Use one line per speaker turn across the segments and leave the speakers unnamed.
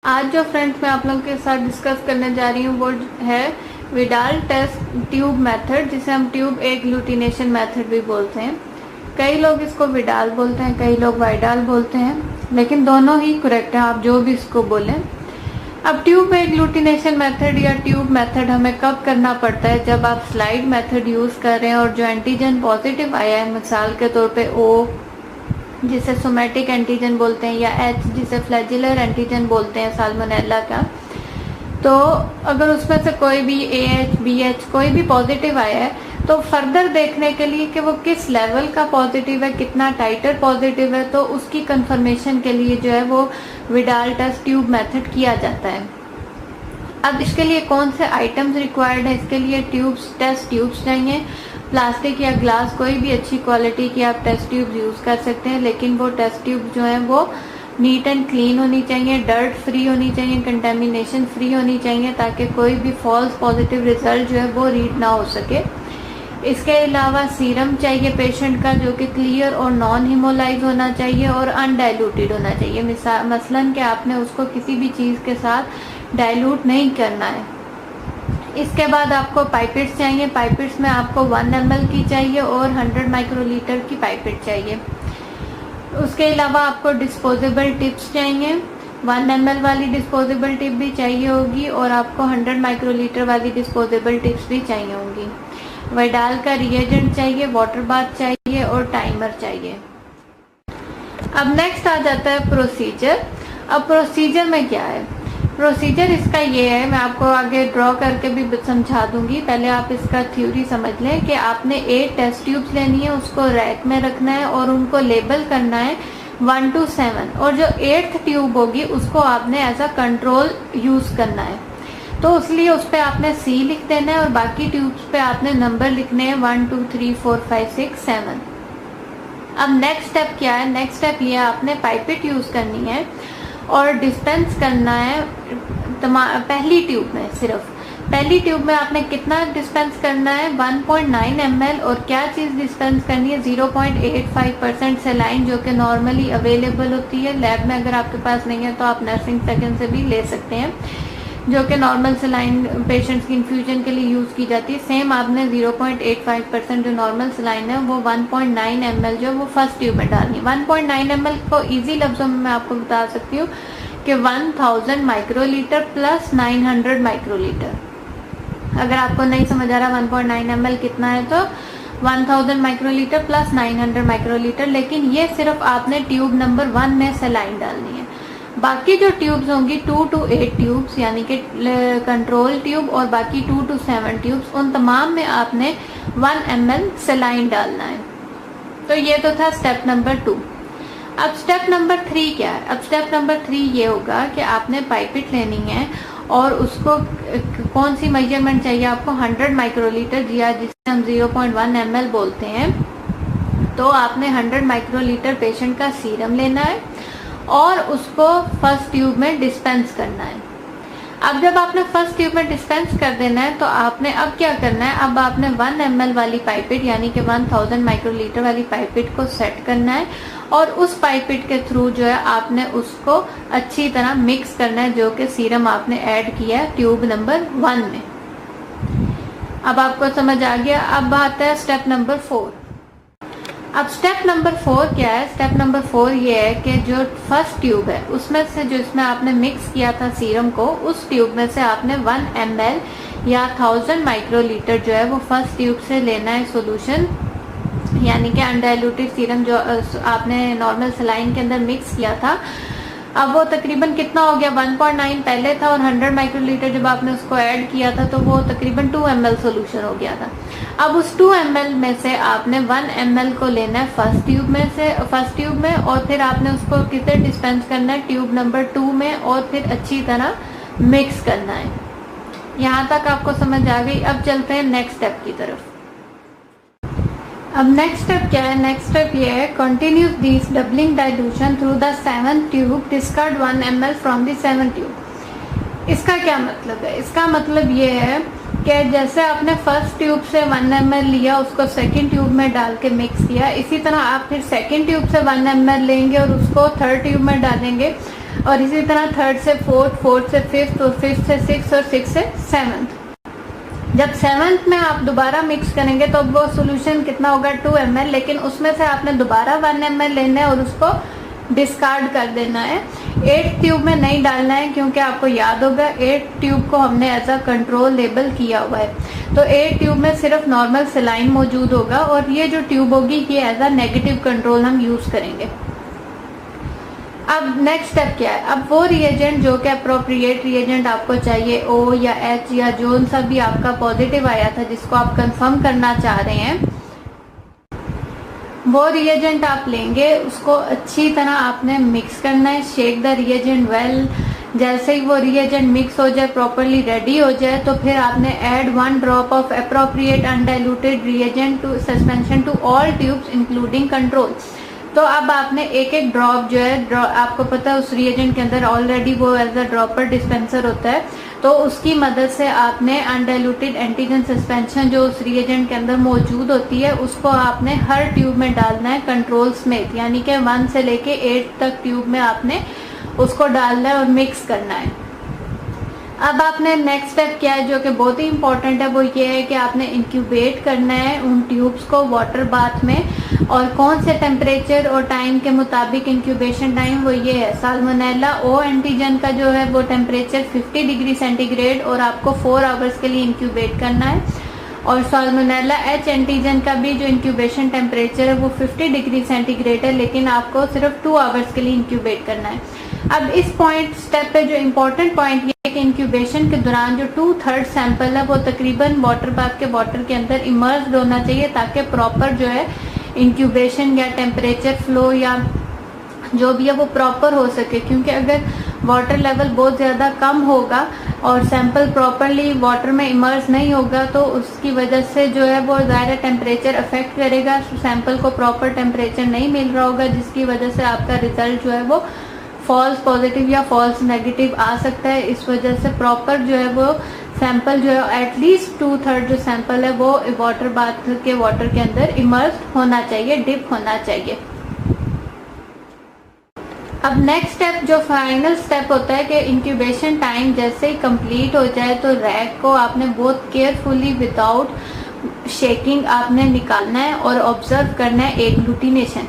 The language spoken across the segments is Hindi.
आज जो फ्रेंड्स मैं आप लोगों के साथ डिस्कस करने जा रही हूँ वो है विडाल टेस्ट ट्यूब मेथड, जिसे हम ट्यूब एग्लूटिनेशन मेथड भी बोलते हैं। कई लोग इसको विडाल बोलते हैं, कई लोग वाइडाल बोलते हैं, लेकिन दोनों ही करेक्ट है, आप जो भी इसको बोलें। अब ट्यूब एग्लूटिनेशन मेथड या ट्यूब मेथड हमें कब करना पड़ता है? जब आप स्लाइड मेथड यूज कर रहे हैं और जो एंटीजन पॉजिटिव आया है, मिसाल के तौर पे ओ जिसे सोमेटिक एंटीजन बोलते हैं, या एच जिसे फ्लैजिलर एंटीजन बोलते हैं साल्मोनेला का, तो अगर उसमें से कोई भी AH BH कोई भी पॉजिटिव आया है तो फर्दर देखने के लिए कि वो किस लेवल का पॉजिटिव है, कितना टाइटर पॉजिटिव है, तो उसकी कंफर्मेशन के लिए जो है वो विडाल टेस्ट ट्यूब मेथड किया जाता है। अब इसके लिए कौन से आइटम्स रिक्वायर्ड है? इसके लिए टेस्ट ट्यूब्स चाहिए, प्लास्टिक या ग्लास कोई भी अच्छी क्वालिटी की आप टेस्ट ट्यूब यूज कर सकते हैं, लेकिन वो टेस्ट ट्यूब जो है वो नीट एंड क्लीन होनी चाहिए, डर्ट फ्री होनी चाहिए, कंटेमिनेशन फ्री होनी चाहिए, ताकि कोई भी फॉल्स पॉजिटिव रिजल्ट जो है वो रीड ना हो सके। इसके अलावा सीरम चाहिए पेशेंट का, जो कि क्लियर और नॉन हिमोलाइज होना चाहिए और अनडाइल्यूटेड होना चाहिए। मसलन कि आपने उसको किसी भी चीज़ के साथ डाइल्यूट नहीं करना है। इसके बाद आपको पाइपेट्स चाहिए, पाइपेट्स में आपको 1 ml की चाहिए और 100 माइक्रोलीटर की पाइपेट चाहिए। उसके अलावा आपको डिस्पोजेबल टिप्स चाहिए, 1 ml वाली डिस्पोजेबल टिप भी चाहिए होगी और आपको 100 माइक्रोलीटर वाली डिस्पोजेबल टिप्स भी चाहिए होंगी। विडाल का रिएजेंट चाहिए, वाटर बाथ चाहिए और टाइमर चाहिए। अब नेक्स्ट आ जाता है प्रोसीजर। अब प्रोसीजर में क्या है? प्रोसीजर इसका ये है, मैं आपको आगे ड्रॉ करके भी समझा दूंगी। पहले आप इसका थ्योरी समझ लें कि आपने 8 टेस्ट ट्यूब्स लेनी है, उसको रैक में रखना है और उनको लेबल करना है 1 to 7, और जो 8th ट्यूब होगी उसको आपने एज अ कंट्रोल यूज करना है। तो इसलिए उस पर आपने C लिख देना है और बाकी ट्यूब्स पे आपने नंबर लिखने हैं 1 2 3 4 5 6 7। अब नेक्स्ट स्टेप क्या है? नेक्स्ट स्टेप ये आपने पाइपेट यूज करनी है और डिस्पेंस करना है पहली ट्यूब में। सिर्फ पहली ट्यूब में आपने कितना डिस्पेंस करना है? 1.9 ml, और क्या चीज डिस्पेंस करनी है? 0.85% सेलाइन, जो कि नॉर्मली अवेलेबल होती है लैब में। अगर आपके पास नहीं है तो आप नर्सिंग सेकंड से भी ले सकते हैं, जो कि नॉर्मल सेलाइन पेशेंट्स की इन्फ्यूजन के लिए यूज की जाती है। सेम आपने 0.85% जो नॉर्मल सेलाइन है वो 1.9 ml जो वो फर्स्ट ट्यूब में डालनी है। 1.9 ml को इजी लफ्जों में मैं आपको बता सकती हूँ कि 1000 माइक्रोलीटर प्लस 900 माइक्रोलीटर। अगर आपको नहीं समझ आ रहा 1.9 ml कितना है, तो 1000 माइक्रोलीटर प्लस 900 माइक्रोलीटर, लेकिन ये सिर्फ आपने ट्यूब नंबर 1 में सेलाइन डालनी है। बाकी जो ट्यूब्स होंगी 2 to 8 ट्यूब्स, यानी कि कंट्रोल ट्यूब, और बाकी 2 to 7 ट्यूब्स, उन तमाम में आपने 1 ml सेलाइन डालना है। तो ये तो था स्टेप नंबर 2। अब स्टेप नंबर 3 क्या है? अब स्टेप नंबर 3 ये होगा कि आपने पाइपेट लेनी है और उसको कौन सी मेजरमेंट चाहिए आपको? 100 माइक्रोलीटर, जिसे हम 0.1 ml बोलते हैं। तो आपने 100 माइक्रोलीटर पेशेंट का सीरम लेना है और उसको फर्स्ट ट्यूब में डिस्पेंस करना है। अब जब आपने फर्स्ट ट्यूब में डिस्पेंस कर देना है तो आपने अब क्या करना है? अब आपने 1 ml वाली पाइपेट, यानी कि 1000 माइक्रोलीटर वाली पाइपेट को सेट करना है और उस पाइपेट के थ्रू जो है आपने उसको अच्छी तरह मिक्स करना है, जो कि सीरम आपने ऐड किया है ट्यूब नंबर 1 में। अब आपको समझ आ गया। अब आता है स्टेप नंबर 4। अब स्टेप नंबर 4 क्या है? स्टेप नंबर 4 ये है कि जो फर्स्ट ट्यूब है उसमें से, जो इसमें आपने मिक्स किया था सीरम को, उस ट्यूब में से आपने 1 ml या 1000 माइक्रोलीटर जो है वो फर्स्ट ट्यूब से लेना है सोल्यूशन, यानी कि अनडाइल्यूटेड सीरम जो आपने नॉर्मल सेलाइन के अंदर मिक्स किया था। अब वो तकरीबन कितना हो गया? 1.9 पहले था और 100 माइक्रोलीटर जब आपने उसको ऐड किया था तो वो तकरीबन 2 ml सोल्यूशन हो गया था। अब उस 2 ml में से आपने 1 ml को लेना है फर्स्ट ट्यूब में और फिर आपने उसको कितने डिस्पेंस करना है? ट्यूब नंबर 2 में, और फिर अच्छी तरह मिक्स करना है। यहाँ तक आपको समझ आ गई। अब चलते हैं नेक्स्ट स्टेप की तरफ। अब नेक्स्ट स्टेप क्या है? नेक्स्ट स्टेप ये है, continuous this doubling dilution through the 7th tube, discard 1 ml from the 7th tube. इसका क्या मतलब है? इसका मतलब ये है कि जैसे आपने फर्स्ट ट्यूब से 1 ml लिया, उसको सेकंड ट्यूब में डाल के मिक्स किया, इसी तरह आप फिर सेकंड ट्यूब से 1 ml लेंगे और उसको थर्ड ट्यूब में डालेंगे। और इसी तरह थर्ड से फोर्थ, फोर्थ से फिफ्थ, और फिफ्थ से सिक्स, और सिक्स से सेवन्थ। जब सेवन्थ में आप दोबारा मिक्स करेंगे तो वो सोल्यूशन कितना होगा 2 ml, लेकिन उसमें से आपने दोबारा 1 ml लेना है और उसको डिस्कार्ड कर देना है। 8 ट्यूब में नहीं डालना है, क्योंकि आपको याद होगा 8 ट्यूब को हमने एज अ कंट्रोल लेबल किया हुआ है। तो 8 ट्यूब में सिर्फ नॉर्मल सलाइन मौजूद होगा, और ये जो ट्यूब होगी ये एज अ नेगेटिव कंट्रोल हम यूज करेंगे। अब नेक्स्ट स्टेप क्या है? अब वो रिएजेंट जो कि अप्रोप्रिएट रिएजेंट आपको चाहिए, O या H या जोन सा भी आपका पॉजिटिव आया था जिसको आप कंफर्म करना चाह रहे हैं, वो रिएजेंट आप लेंगे, उसको अच्छी तरह आपने मिक्स करना है। Shake the reagent well. जैसे ही वो रिएजेंट मिक्स हो जाए, प्रॉपरली रेडी हो जाए, तो फिर आपने add 1 drop of appropriate undiluted reagent to suspension to all tubes including control. तो अब आपने एक एक ड्रॉप जो है, आपको पता है उस रिएजेंट के अंदर ऑलरेडी वो एज अ ड्रॉपर डिस्पेंसर होता है, तो उसकी मदद से आपने अनडाइल्यूटेड एंटीजन सस्पेंशन जो उस रिएजेंट के अंदर मौजूद होती है उसको आपने हर ट्यूब में डालना है कंट्रोल समेत, यानी कि 1 से लेके 8 तक ट्यूब में आपने उसको डालना है और मिक्स करना है। अब आपने नेक्स्ट स्टेप क्या है जो कि बहुत ही इंपॉर्टेंट है, वो ये है कि आपने इंक्यूबेट करना है उन ट्यूब्स को वाटर बाथ में। और कौन से टेम्परेचर और टाइम के मुताबिक इंक्यूबेशन टाइम वो ये है, साल्मोनेला ओ एंटीजन का जो है वो टेम्परेचर 50 डिग्री सेंटीग्रेड और आपको 4 आवर्स के लिए इंक्यूबेट करना है। और साल्मोनेला एच एंटीजन का भी जो इंक्यूबेशन टेम्परेचर है वो 50 डिग्री सेंटीग्रेड है, लेकिन आपको सिर्फ 2 आवर्स के लिए इंक्यूबेट करना है। अब इस पॉइंट स्टेप पे जो इम्पोर्टेंट पॉइंट ये है कि इंक्यूबेशन के दौरान जो 2/3 सैंपल है वो तकरीबन वाटर बाथ के वाटर के अंदर इमर्स्ड होना चाहिए, ताकि प्रॉपर जो है इंक्यूबेशन या टेम्परेचर फ्लो या जो भी है वो प्रॉपर हो सके। क्योंकि अगर वाटर लेवल बहुत ज़्यादा कम होगा और सैंपल प्रॉपरली वाटर में इमर्स नहीं होगा तो उसकी वजह से जो है वो ज़्यादा टेम्परेचर अफेक्ट करेगा, सैंपल को प्रॉपर टेम्परेचर नहीं मिल रहा होगा, जिसकी वजह से आपका रिजल्ट जो है वो फॉल्स पॉजिटिव या फॉल्स नेगेटिव आ सकता है। इस वजह से प्रॉपर जो है वो सैंपल जो है एटलीस्ट 2/3 जो सैंपल है वो वाटर बाथ के वाटर के अंदर इमर्स होना चाहिए, डिप होना चाहिए। अब नेक्स्ट स्टेप जो फाइनल स्टेप होता है कि इंक्यूबेशन टाइम जैसे ही कंप्लीट हो जाए तो रैक को आपने बहुत केयरफुली विदाउट शेकिंग आपने निकालना है और ऑब्जर्व करना है एग्लूटिनेशन।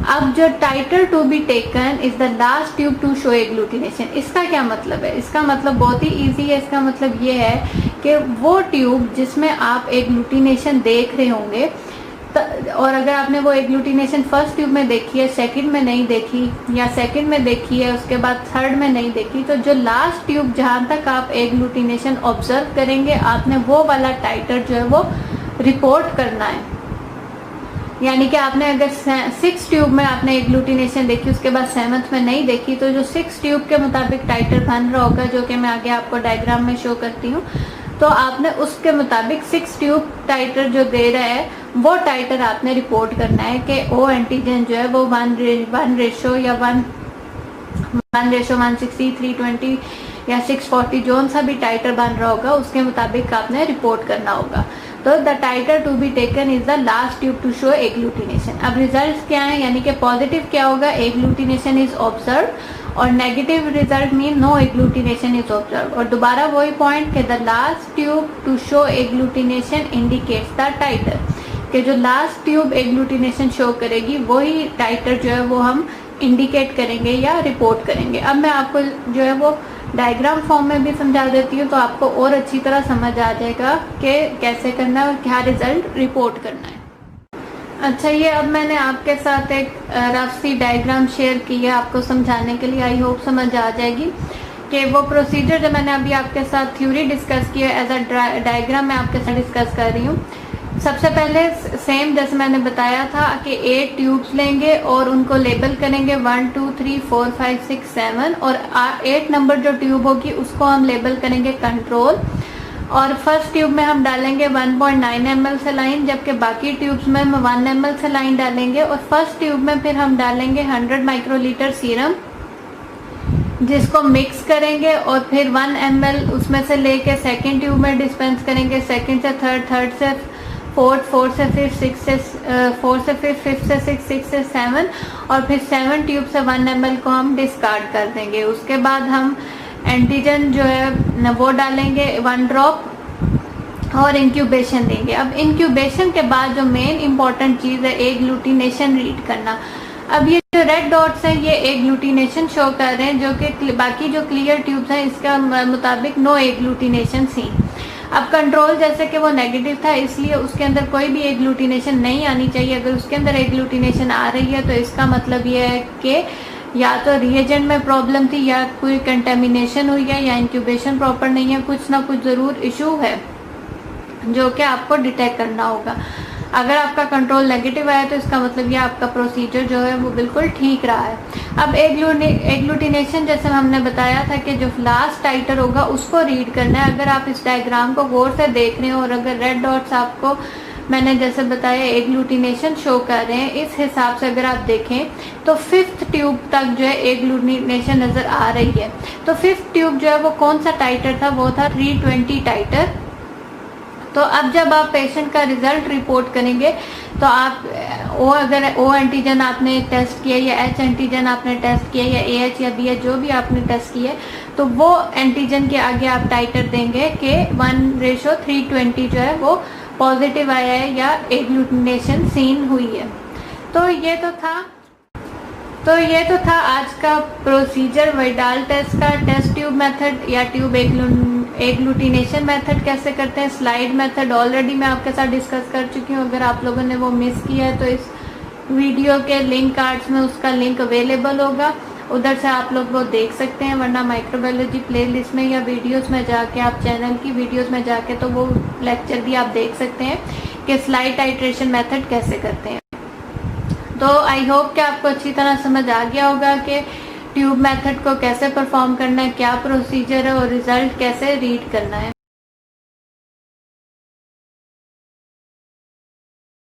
अब जो titre to be taken is the last tube to show agglutination. इसका क्या मतलब है? इसका मतलब बहुत ही इजी है। इसका मतलब ये है कि वो ट्यूब जिसमें आप एग्लूटिनेशन देख रहे होंगे और अगर आपने वो एग्लूटिनेशन फर्स्ट ट्यूब में देखी है, सेकंड में नहीं देखी, या सेकंड में देखी है उसके बाद थर्ड में नहीं देखी, तो जो लास्ट ट्यूब जहां तक आप एग्लूटिनेशन ऑब्जर्व करेंगे आपने वो वाला टाइटर जो है वो रिपोर्ट करना है। यानी कि आपने अगर 6 ट्यूब में आपने एग्लूटिनेशन देखी उसके बाद 7th में नहीं देखी, तो जो 6 ट्यूब के मुताबिक टाइटर बन रहा होगा, जो कि मैं आगे आपको डायग्राम में शो करती हूँ, तो आपने उसके मुताबिक 6 ट्यूब टाइटर जो दे रहा है वो टाइटर आपने रिपोर्ट करना है कि ओ एंटीजन जो है वो 1 रेशो या 1 रेशो 160, 320 या 640 जोन सा भी टाइटर बन रहा होगा उसके मुताबिक आपने रिपोर्ट करना होगा। तो the titre to be taken is the last tube to show agglutination. अब रिजल्ट क्या है, यानी कि पॉजिटिव क्या होगा, एग्लूटिनेशन इज ऑब्जर्व, और negative result mean no agglutination is observe. और दोबारा वही पॉइंट कि the last tube to show agglutination indicates the titre, कि जो लास्ट ट्यूब एग्लूटिनेशन शो करेगी वही टाइटर जो है वो हम इंडिकेट करेंगे या रिपोर्ट करेंगे। अब मैं आपको जो है वो डायग्राम फॉर्म में भी समझा देती हूँ तो आपको और अच्छी तरह समझ आ जाएगा कि कैसे करना है और क्या रिजल्ट रिपोर्ट करना है। अच्छा, ये अब मैंने आपके साथ एक रफ सी डायग्राम शेयर की है आपको समझाने के लिए, आई होप समझ आ जाएगी कि वो प्रोसीजर जो मैंने अभी आपके साथ थ्योरी डिस्कस की है एज अ डायग्राम मैं आपके साथ डिस्कस कर रही हूँ। सबसे पहले सेम जैसे मैंने बताया था कि 8 ट्यूब्स लेंगे और उनको लेबल करेंगे 1 2 3 4 5 6 7 और 8 नंबर जो ट्यूब होगी उसको हम लेबल करेंगे कंट्रोल। और फर्स्ट ट्यूब में हम डालेंगे 1.9 ml सलाइन, जबकि बाकी ट्यूब्स में हम 1 ml सलाइन डालेंगे। और फर्स्ट ट्यूब में फिर हम डालेंगे 100 माइक्रोलीटर सीरम जिसको मिक्स करेंगे और फिर 1 ml उसमें से लेके सेकेंड ट्यूब में डिस्पेंस करेंगे, सेकेंड से थर्ड, थर्ड से फोर्थ से फिर 6 से 4 से फिर 5 से 6 से 7 और फिर 7 ट्यूब से 1 ml को हम डिस्कार्ड कर देंगे। उसके बाद हम एंटीजन जो है वो डालेंगे 1 ड्रॉप और इंक्यूबेशन देंगे। अब इंक्यूबेशन के बाद जो मेन इंपॉर्टेंट चीज़ है एग्लूटिनेशन रीड करना। अब ये जो रेड डॉट्स हैं ये एग्लूटिनेशन शो कर रहे हैं, जो कि बाकी जो क्लियर ट्यूब्स हैं इसका मुताबिक नो एग्लूटिनेशन सीन। अब कंट्रोल जैसे कि वो नेगेटिव था इसलिए उसके अंदर कोई भी एग्लूटिनेशन नहीं आनी चाहिए। अगर उसके अंदर एग्लूटिनेशन आ रही है तो इसका मतलब ये है कि या तो रिएजेंट में प्रॉब्लम थी या कोई कंटेमिनेशन हुई है या इंक्यूबेशन प्रॉपर नहीं है, कुछ ना कुछ ज़रूर इशू है जो कि आपको डिटेक्ट करना होगा। अगर आपका कंट्रोल नेगेटिव आया तो इसका मतलब ये आपका प्रोसीजर जो है वो बिल्कुल ठीक रहा है। अब एग्लूटिनेशन जैसे हमने बताया था कि जो लास्ट टाइटर होगा उसको रीड करना है। अगर आप इस डायग्राम को गौर से देख रहे हो और अगर रेड डॉट्स आपको मैंने जैसे बताया एग्लूटिनेशन शो कर रहे हैं, इस हिसाब से अगर आप देखें तो 5th ट्यूब तक जो है एग्लूटिनेशन नज़र आ रही है। तो 5th ट्यूब जो है वो कौन सा टाइटर था, वो था 320 टाइटर। तो अब जब आप पेशेंट का रिजल्ट रिपोर्ट करेंगे तो आप अगर ओ एंटीजन आपने टेस्ट किया या एच एंटीजन आपने टेस्ट किया या AH या BH जो भी आपने टेस्ट किया तो वो एंटीजन के आगे आप टाइटर देंगे कि 1:320 जो है वो पॉजिटिव आया है या एग्लूटिनेशन सीन हुई है। तो ये तो था आज का प्रोसीजर वाइडाल टेस्ट का। टेस्ट ट्यूब मेथड या ट्यूब एग्लूटिनेशन मेथड कैसे करते हैं, स्लाइड मेथड ऑलरेडी मैं आपके साथ डिस्कस कर चुकी हूँ। अगर आप लोगों ने वो मिस किया है तो इस वीडियो के लिंक कार्ड्स में उसका लिंक अवेलेबल होगा, उधर से आप लोग वो देख सकते हैं, वरना माइक्रोबायोलॉजी प्लेलिस्ट में या वीडियोस में जाके आप चैनल की वीडियोस में जाके तो वो लेक्चर भी आप देख सकते हैं कि स्लाइड टाइट्रेशन मेथड कैसे करते हैं। तो आई होप कि आपको अच्छी तरह समझ आ गया होगा कि ट्यूब मेथड को कैसे परफॉर्म करना है, क्या प्रोसीजर है और रिजल्ट कैसे रीड करना है।